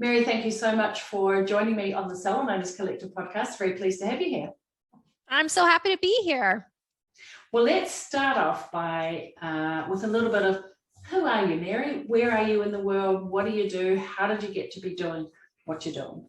Mary, thank you so much for joining me on the Salon Owners Collective podcast. Very pleased to have you here. I'm so happy to be here. Well, let's start off by with a little bit of who are you, Mary? Where are you in the world? What do you do? How did you get to be doing what you're doing?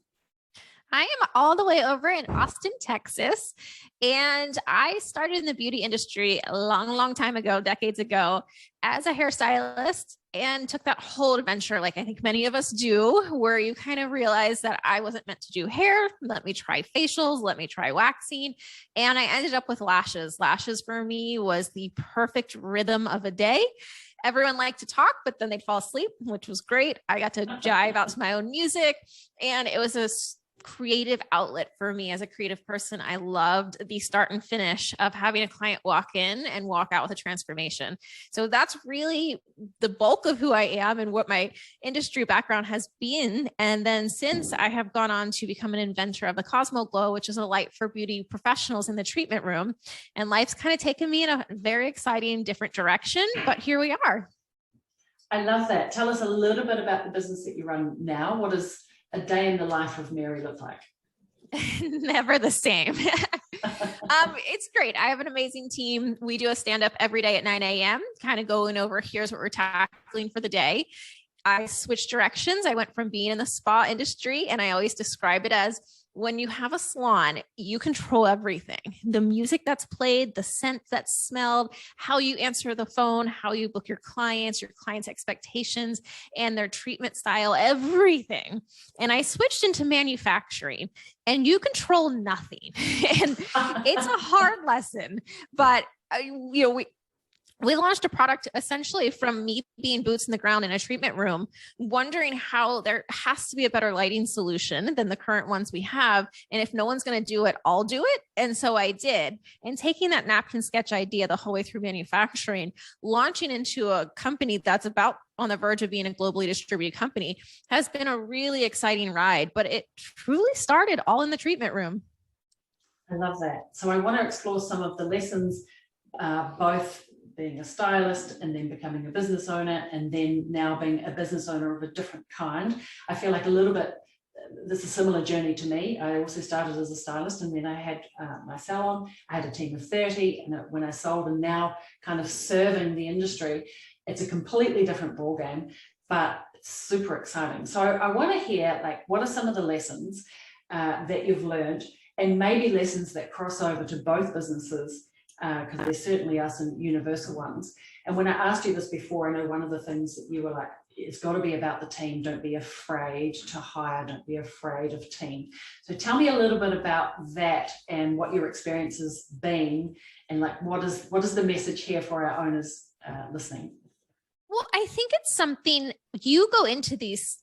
I am all the way over in Austin, Texas, and I started in the beauty industry a long time ago, decades ago, as a hairstylist, and took that whole adventure, like I think many of us do, where you kind of realize that I wasn't meant to do hair. Let me try facials, let me try waxing. And I ended up with lashes. Lashes for me was the perfect rhythm of a day. Everyone liked to talk, but then they'd fall asleep, which was great. I got to jive out to my own music, and it was a creative outlet for me as a creative person. I loved the start and finish of having a client walk in and walk out with a transformation. So that's really the bulk of who I am and what my industry background has been. And then since I have gone on to become an inventor of the Cosmo Glow, which is a light for beauty professionals in the treatment room. And life's kind of taken me in a very exciting, different direction, but here we are. I love that. Tell us a little bit about the business that you run now. What does a day in the life of Mary look like? Never the same. It's great. I have an amazing team. We do a stand-up every day at 9 a.m., kind of going over, here's what we're tackling for the day. I switched directions. I went from being in the spa industry, and I always describe it as when you have a salon, you control everything. The music that's played, the scent that's smelled, how you answer the phone, how you book your clients' expectations and their treatment style, everything. And I switched into manufacturing, and you control nothing. And it's a hard lesson, but we launched a product essentially from me being boots in the ground in a treatment room, wondering how there has to be a better lighting solution than the current ones we have. And if no one's going to do it, I'll do it. And so I did. And taking that napkin sketch idea the whole way through manufacturing, launching into a company that's about on the verge of being a globally distributed company has been a really exciting ride, but it truly started all in the treatment room. I love that. So I want to explore some of the lessons, both being a stylist and then becoming a business owner, and then now being a business owner of a different kind. I feel like a little bit, this is a similar journey to me. I also started as a stylist, and then I had my salon. I had a team of 30, and when I sold, and now kind of serving the industry, it's a completely different ballgame, but it's super exciting. So I want to hear, like, what are some of the lessons that you've learned, and maybe lessons that cross over to both businesses, because there certainly are some universal ones. And when I asked you this before, I know one of the things that you were like, it's got to be about the team. Don't be afraid to hire. Don't be afraid of team. So tell me a little bit about that and what your experience has been, and like what is the message here for our owners listening? Well, I think it's something you go into these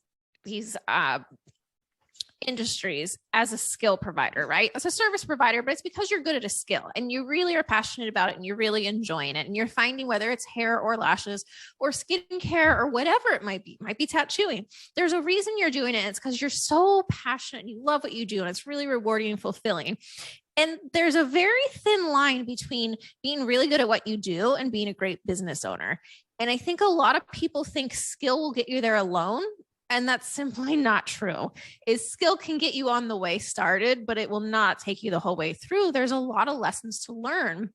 industries as a skill provider, right? As a service provider, but it's because you're good at a skill and you really are passionate about it and you're really enjoying it. And you're finding whether it's hair or lashes or skincare or whatever it might be tattooing. There's a reason you're doing it. And it's because you're so passionate and you love what you do. And it's really rewarding and fulfilling. And there's a very thin line between being really good at what you do and being a great business owner. And I think a lot of people think skill will get you there alone. And that's simply not true. Skill can get you on the way started, but it will not take you the whole way through. There's a lot of lessons to learn.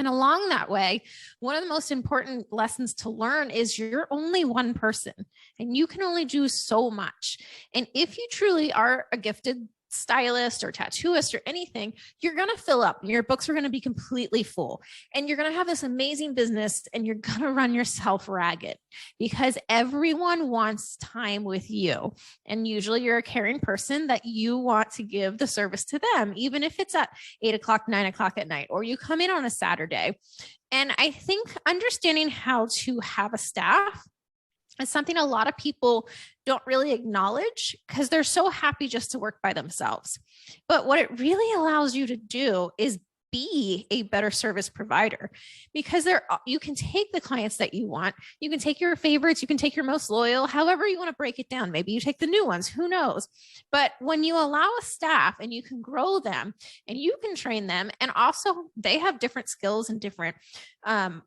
And along that way, one of the most important lessons to learn is you're only one person and you can only do so much. And if you truly are a gifted stylist or tattooist or anything, you're going to fill up. Your books are going to be completely full and you're going to have this amazing business and you're going to run yourself ragged because everyone wants time with you. And usually you're a caring person that you want to give the service to them, even if it's at 8 o'clock, 9 o'clock at night, or you come in on a Saturday. And I think understanding how to have a staff is something a lot of people don't really acknowledge because they're so happy just to work by themselves. But what it really allows you to do is be a better service provider because you can take the clients that you want. You can take your favorites. You can take your most loyal, however you want to break it down. Maybe you take the new ones, who knows? But when you allow a staff and you can grow them and you can train them, and also they have different skills and different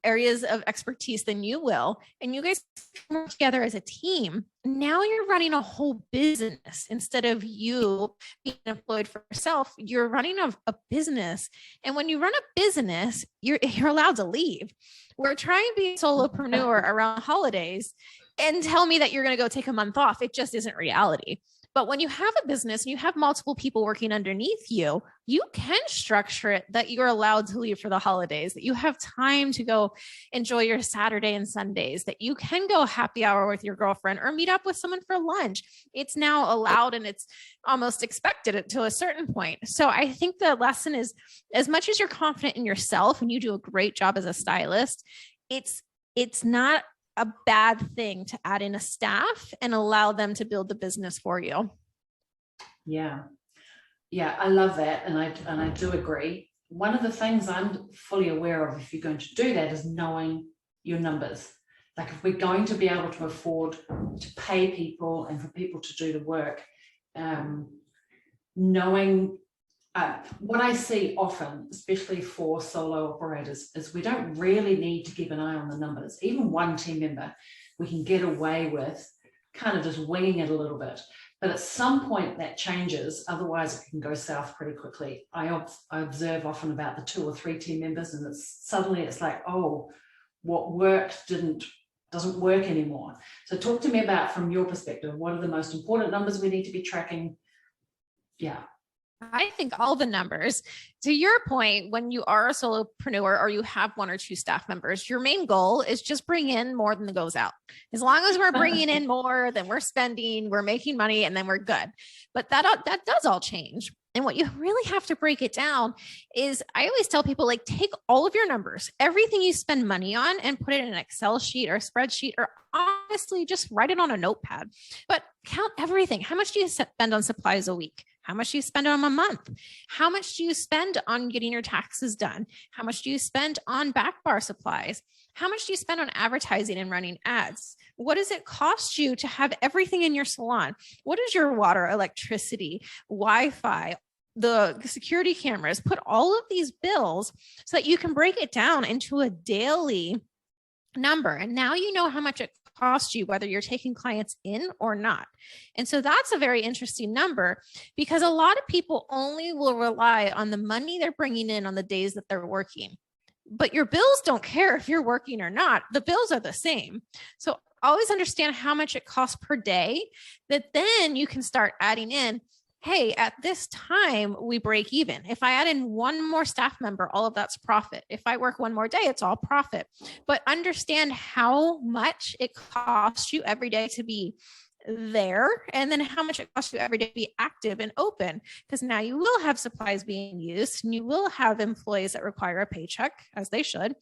areas of expertise than you will. And you guys work together as a team. Now you're running a whole business instead of you being employed for yourself. You're running a business. And when you run a business, you're allowed to leave. We're trying to be a solopreneur around holidays and tell me that you're going to go take a month off. It just isn't reality. But when you have a business and you have multiple people working underneath you, you can structure it that you're allowed to leave for the holidays, that you have time to go enjoy your Saturday and Sundays, that you can go happy hour with your girlfriend or meet up with someone for lunch. It's now allowed and it's almost expected to a certain point. So I think the lesson is, as much as you're confident in yourself and you do a great job as a stylist, it's not a bad thing to add in a staff and allow them to build the business for you. Yeah. Yeah, I love that. And I do agree. One of the things I'm fully aware of, if you're going to do that, is knowing your numbers. Like if we're going to be able to afford to pay people and for people to do the work, knowing what I see often, especially for solo operators, is we don't really need to keep an eye on the numbers. Even one team member, we can get away with kind of just winging it a little bit. But at some point that changes, otherwise it can go south pretty quickly. I observe often about the 2 or 3 team members, and suddenly it's like, oh, what worked doesn't work anymore. So talk to me about, from your perspective, what are the most important numbers we need to be tracking? Yeah. I think all the numbers. To your point, when you are a solopreneur or you have 1 or 2 staff members, your main goal is just bring in more than goes out. As long as we're bringing in more than we're spending, we're making money, and then we're good. But that does all change. And what you really have to break it down is, I always tell people, like, take all of your numbers, everything you spend money on, and put it in an Excel sheet or a spreadsheet, or honestly, just write it on a notepad. But count everything. How much do you spend on supplies a week? How much do you spend on a month? How much do you spend on getting your taxes done? How much do you spend on back bar supplies? How much do you spend on advertising and running ads? What does it cost you to have everything in your salon? What is your water, electricity, Wi-Fi, the security cameras? Put all of these bills so that you can break it down into a daily number. And now you know how much it cost you, whether you're taking clients in or not. And so that's a very interesting number, because a lot of people only will rely on the money they're bringing in on the days that they're working. But your bills don't care if you're working or not. The bills are the same. So always understand how much it costs per day, that then you can start adding in, hey, at this time, we break even. If I add in 1 more staff member, all of that's profit. If I work 1 more day, it's all profit. But understand how much it costs you every day to be there, and then how much it costs you every day to be active and open, because now you will have supplies being used, and you will have employees that require a paycheck, as they should.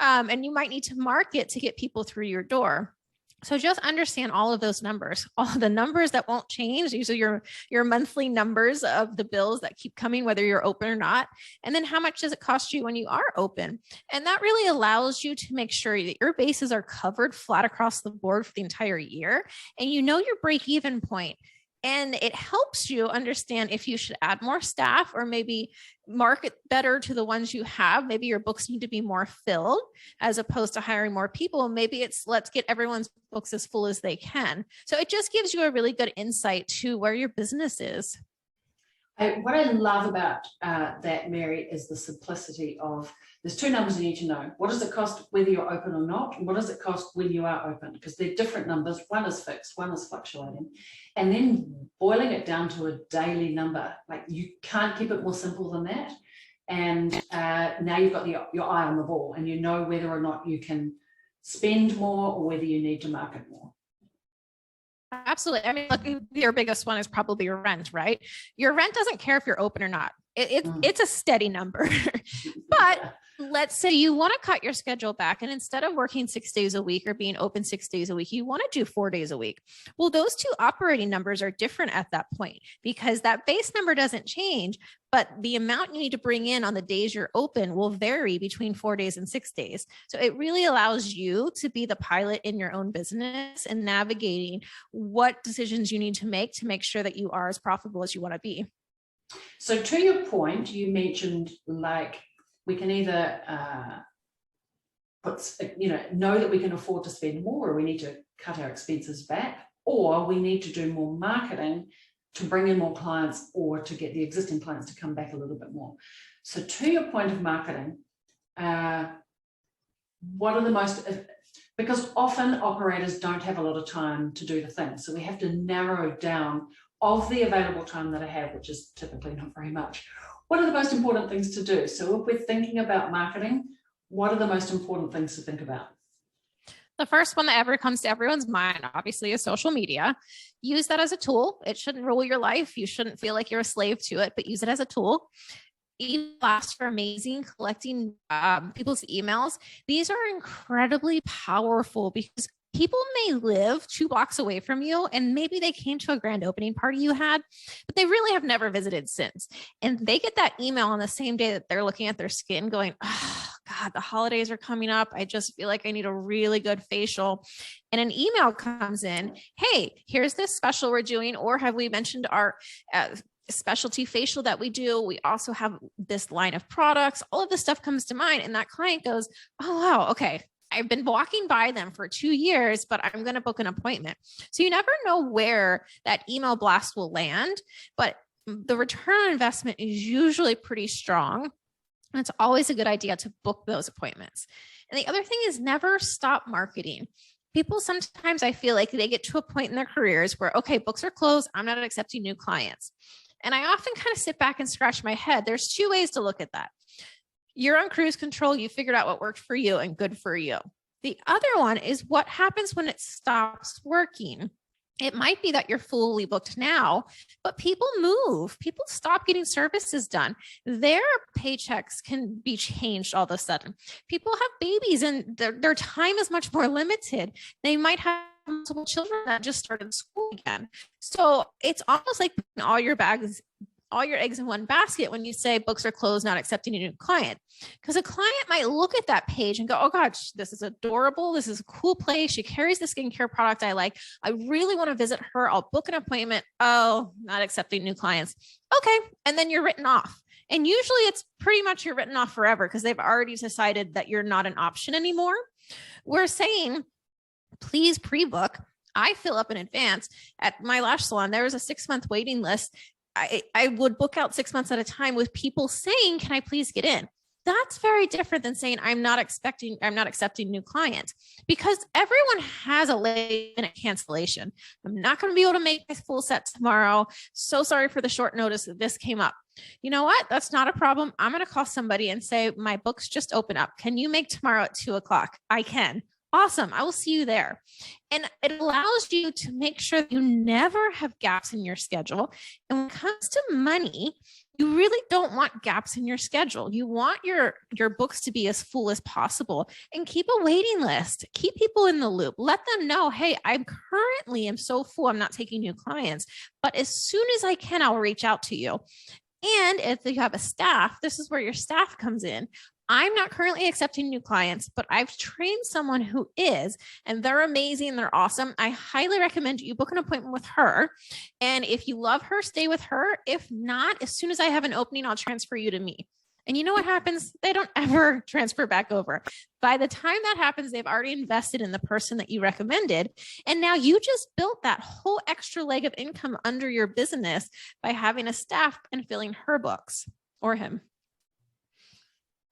And you might need to market to get people through your door. So just understand all of those numbers, all the numbers that won't change. These are your monthly numbers of the bills that keep coming, whether you're open or not. And then how much does it cost you when you are open? And that really allows you to make sure that your bases are covered flat across the board for the entire year. And you know your break-even point. And it helps you understand if you should add more staff or maybe market better to the ones you have. Maybe your books need to be more filled as opposed to hiring more people. Maybe it's, let's get everyone's books as full as they can. So it just gives you a really good insight to where your business is. What I love about that, Mary, is the simplicity of, there's 2 numbers you need to know. What does it cost whether you're open or not? And what does it cost when you are open? Because they're different numbers. One is fixed, one is fluctuating. And then boiling it down to a daily number. Like, you can't keep it more simple than that. And now you've got your eye on the ball, and you know whether or not you can spend more or whether you need to market more. Absolutely. I mean, look, your biggest one is probably your rent, right? Your rent doesn't care if you're open or not. It's a steady number. But let's say you want to cut your schedule back, and instead of working 6 days a week or being open 6 days a week, you want to do 4 days a week. Well, those 2 operating numbers are different at that point, because that base number doesn't change, but the amount you need to bring in on the days you're open will vary between 4 days and 6 days. So it really allows you to be the pilot in your own business and navigating what decisions you need to make sure that you are as profitable as you want to be. So to your point, you mentioned, like, we can either know that we can afford to spend more, or we need to cut our expenses back, or we need to do more marketing to bring in more clients or to get the existing clients to come back a little bit more. So to your point of marketing, what are the most, because often operators don't have a lot of time to do the thing. So we have to narrow down of the available time that I have, which is typically not very much. What are the most important things to do? So if we're thinking about marketing, what are the most important things to think about? The first one that ever comes to everyone's mind, obviously, is social media. Use that as a tool. It shouldn't rule your life. You shouldn't feel like you're a slave to it, but use it as a tool. Email blasts are amazing. Collecting people's emails. These are incredibly powerful because people may live 2 blocks away from you, and maybe they came to a grand opening party you had, but they really have never visited since. And they get that email on the same day that they're looking at their skin going, oh, God, the holidays are coming up. I just feel like I need a really good facial. And an email comes in, hey, here's this special we're doing, or have we mentioned our specialty facial that we do? We also have this line of products. All of this stuff comes to mind. And that client goes, oh, wow, okay. I've been walking by them for 2 years, but I'm going to book an appointment. So you never know where that email blast will land, but the return on investment is usually pretty strong. And it's always a good idea to book those appointments. And the other thing is never stop marketing. People sometimes, I feel like they get to a point in their careers where, okay, books are closed. I'm not accepting new clients. And I often kind of sit back and scratch my head. There's 2 ways to look at that. You're on cruise control. You figured out what worked for you and good for you. The other one is what happens when it stops working. It might be that you're fully booked now, but people move. People stop getting services done. Their paychecks can be changed all of a sudden. People have babies and their time is much more limited. They might have multiple children that just started school again. So it's almost like putting all your eggs in one basket when you say books are closed, not accepting a new client. Because a client might look at that page and go, oh gosh, this is adorable. This is a cool place. She carries the skincare product I like. I really want to visit her. I'll book an appointment. Oh, not accepting new clients. Okay. And then you're written off. And usually it's pretty much you're written off forever because they've already decided that you're not an option anymore. We're saying, please pre-book. I fill up in advance. At my lash salon, there was a 6-month waiting list. I would book out 6 months at a time with people saying, can I please get in? That's very different than saying, I'm not accepting new clients, because everyone has a late minute cancellation. I'm not going to be able to make my full set tomorrow. So sorry for the short notice that this came up. You know what? That's not a problem. I'm going to call somebody and say, my books just open up. Can you make tomorrow at 2:00? I can. Awesome. I will see you there. And it allows you to make sure you never have gaps in your schedule. And when it comes to money, you really don't want gaps in your schedule. You want your books to be as full as possible, and keep a waiting list. Keep people in the loop. Let them know, hey, I currently am so full, I'm not taking new clients, but as soon as I can, I'll reach out to you. And if you have a staff, this is where your staff comes in. I'm not currently accepting new clients, but I've trained someone who is, and they're amazing. They're awesome. I highly recommend you book an appointment with her. And if you love her, stay with her. If not, as soon as I have an opening, I'll transfer you to me. And you know what happens? They don't ever transfer back over. By the time that happens, they've already invested in the person that you recommended. And now you just built that whole extra leg of income under your business by having a staff and filling her books, or him.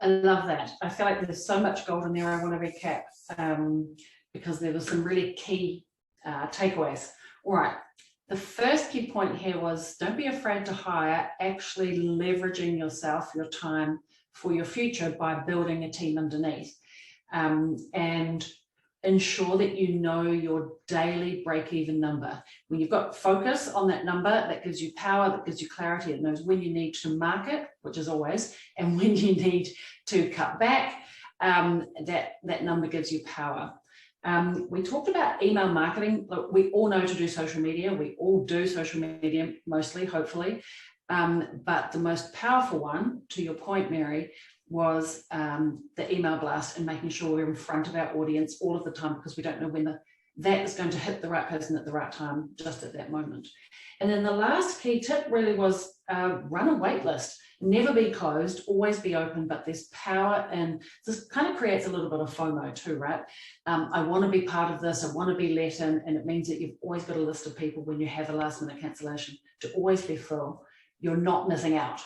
I love that. I feel like there's so much gold in there I want to recap because there were some really key takeaways. All right. The first key point here was don't be afraid to hire, actually leveraging yourself, your time for your future by building a team underneath. And ensure that you know your daily break-even number. When you've got focus on that number, that gives you power, that gives you clarity. It knows when you need to market, which is always, and when you need to cut back. That number gives you power. We talked about email marketing. Look, we all know to do social media. We all do social media mostly, hopefully. But the most powerful one, to your point, Mary, was the email blast and making sure we're in front of our audience all of the time, because we don't know when that is going to hit the right person at the right time, just at that moment. And then the last key tip really was run a wait list. never be closed, always be open, but there's power, and this kind of creates a little bit of FOMO too, right? I want to be part of this, I want to be let in, and it means that you've always got a list of people when you have a last minute cancellation to always be full. You're not missing out.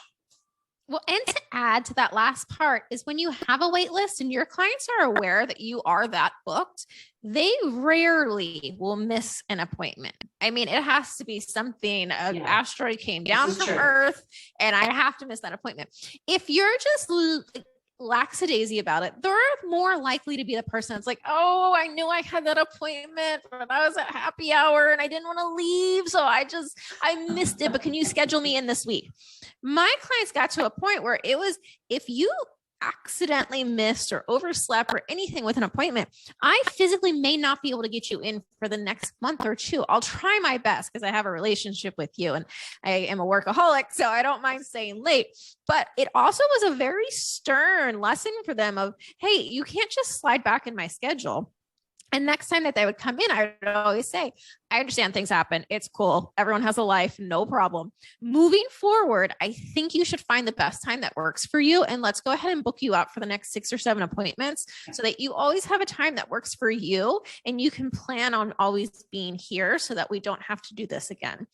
Well, and to add to that last part is when you have a wait list and your clients are aware that you are that booked, they rarely will miss an appointment. I mean, it has to be something, an asteroid came down from Earth and I have to miss that appointment. If you're just lackadaisy about it, they're more likely to be the person that's like, oh, I knew I had that appointment, but I was at happy hour and I didn't want to leave. So I missed it, but can you schedule me in this week? My clients got to a point where it was, if you accidentally missed or overslept or anything with an appointment, I physically may not be able to get you in for the next month or two. I'll try my best because I have a relationship with you and I am a workaholic, so I don't mind staying late. But it also was a very stern lesson for them of, hey, you can't just slide back in my schedule. And next time that they would come in, I would always say, I understand things happen. It's cool. Everyone has a life. No problem. Moving forward, I think you should find the best time that works for you. And let's go ahead and book you out for the next 6 or 7 appointments so that you always have a time that works for you. And you can plan on always being here so that we don't have to do this again.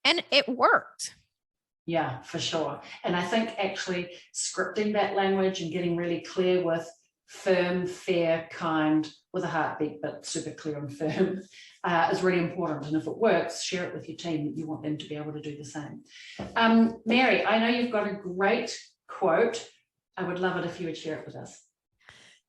And it worked. Yeah, for sure. And I think actually scripting that language and getting really clear with firm, fair, kind, with a heartbeat, but super clear and firm, is really important. And if it works, share it with your team that you want them to be able to do the same. Mary, I know you've got a great quote. I would love it if you would share it with us.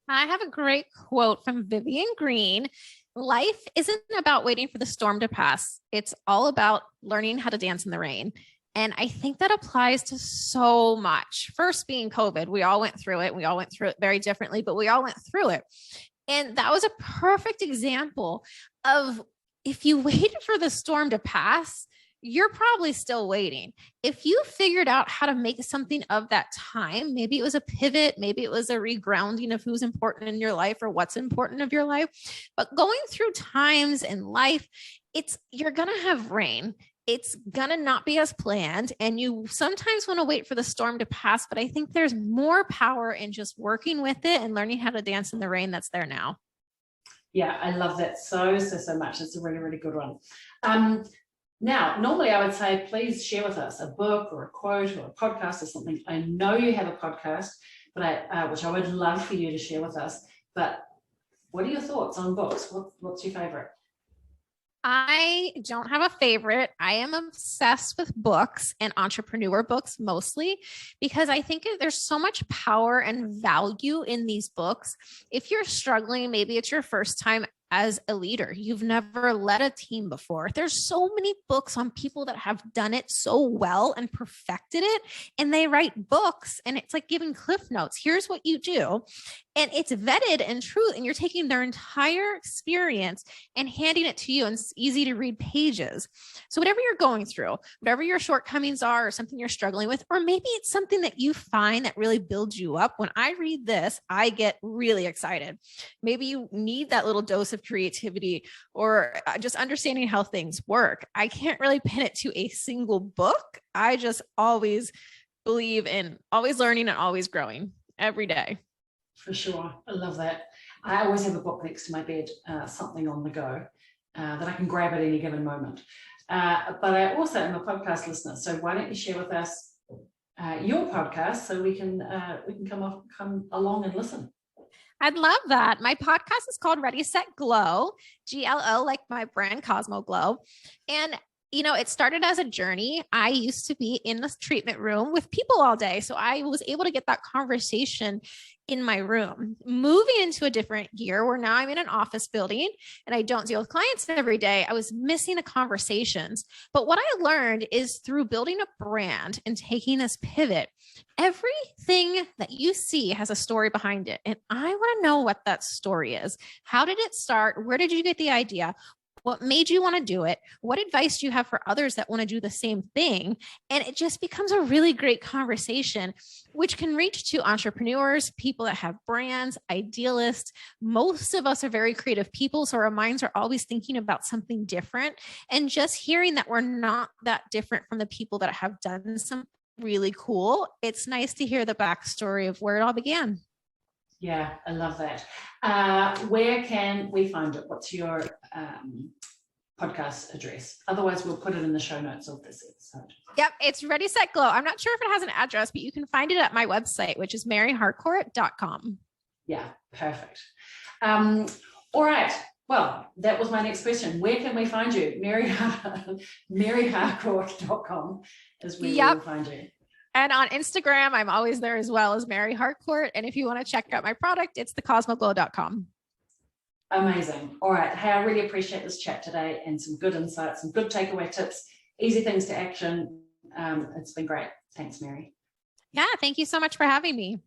I have a great quote from Vivian Green. Life isn't about waiting for the storm to pass. It's all about learning how to dance in the rain. And I think that applies to so much. First being COVID, we all went through it. We all went through it very differently, but we all went through it. And that was a perfect example of if you waited for the storm to pass, you're probably still waiting. If you figured out how to make something of that time, maybe it was a pivot, maybe it was a regrounding of who's important in your life or what's important of your life. But going through times in life, you're going to have rain. It's going to not be as planned. And you sometimes want to wait for the storm to pass. But I think there's more power in just working with it and learning how to dance in the rain that's there now. Yeah, I love that so much. It's a really, really good one. Now, normally I would say, please share with us a book or a quote or a podcast or something. I know you have a podcast, but which I would love for you to share with us. But what are your thoughts on books? What's your favorite? I don't have a favorite. I am obsessed with books and entrepreneur books mostly because I think there's so much power and value in these books. If you're struggling, maybe it's your first time as a leader, you've never led a team before. There's so many books on people that have done it so well and perfected it. And they write books and it's like giving cliff notes. Here's what you do. And it's vetted and true. And you're taking their entire experience and handing it to you in easy to read pages. So whatever you're going through, whatever your shortcomings are or something you're struggling with, or maybe it's something that you find that really builds you up. When I read this, I get really excited. Maybe you need that little dose of creativity or just understanding how things work. I can't really pin it to a single book. I just always believe in always learning and always growing every day. For sure. I love that. I always have a book next to my bed, something on the go that I can grab at any given moment. But I also am a podcast listener. So why don't you share with us your podcast so we can come along and listen? I'd love that. My podcast is called Ready, Set, Glow, GLO, like my brand Cosmo Glow. And it started as a journey. I used to be in the treatment room with people all day. So I was able to get that conversation in my room. Moving into a different gear where now I'm in an office building and I don't deal with clients every day, I was missing the conversations. But what I learned is through building a brand and taking this pivot, everything that you see has a story behind it. And I want to know what that story is. How did it start? Where did you get the idea? What made you want to do it? What advice do you have for others that want to do the same thing? And it just becomes a really great conversation, which can reach to entrepreneurs, people that have brands, idealists. Most of us are very creative people, so our minds are always thinking about something different. And just hearing that we're not that different from the people that have done something really cool, it's nice to hear the backstory of where it all began. Yeah, I love that. Where can we find it? What's your podcast address? Otherwise, we'll put it in the show notes of this episode. Yep, it's Ready, Set, Glow. I'm not sure if it has an address, but you can find it at my website, which is maryharcourt.com. Yeah, perfect. All right. Well, that was my next question. Where can we find you? maryharcourt.com is where we will find you. And on Instagram, I'm always there as well as Mary Harcourt. And if you want to check out my product, it's thecosmoglow.com. Amazing. All right. Hey, I really appreciate this chat today and some good insights, some good takeaway tips, easy things to action. It's been great. Thanks, Mary. Yeah, thank you so much for having me.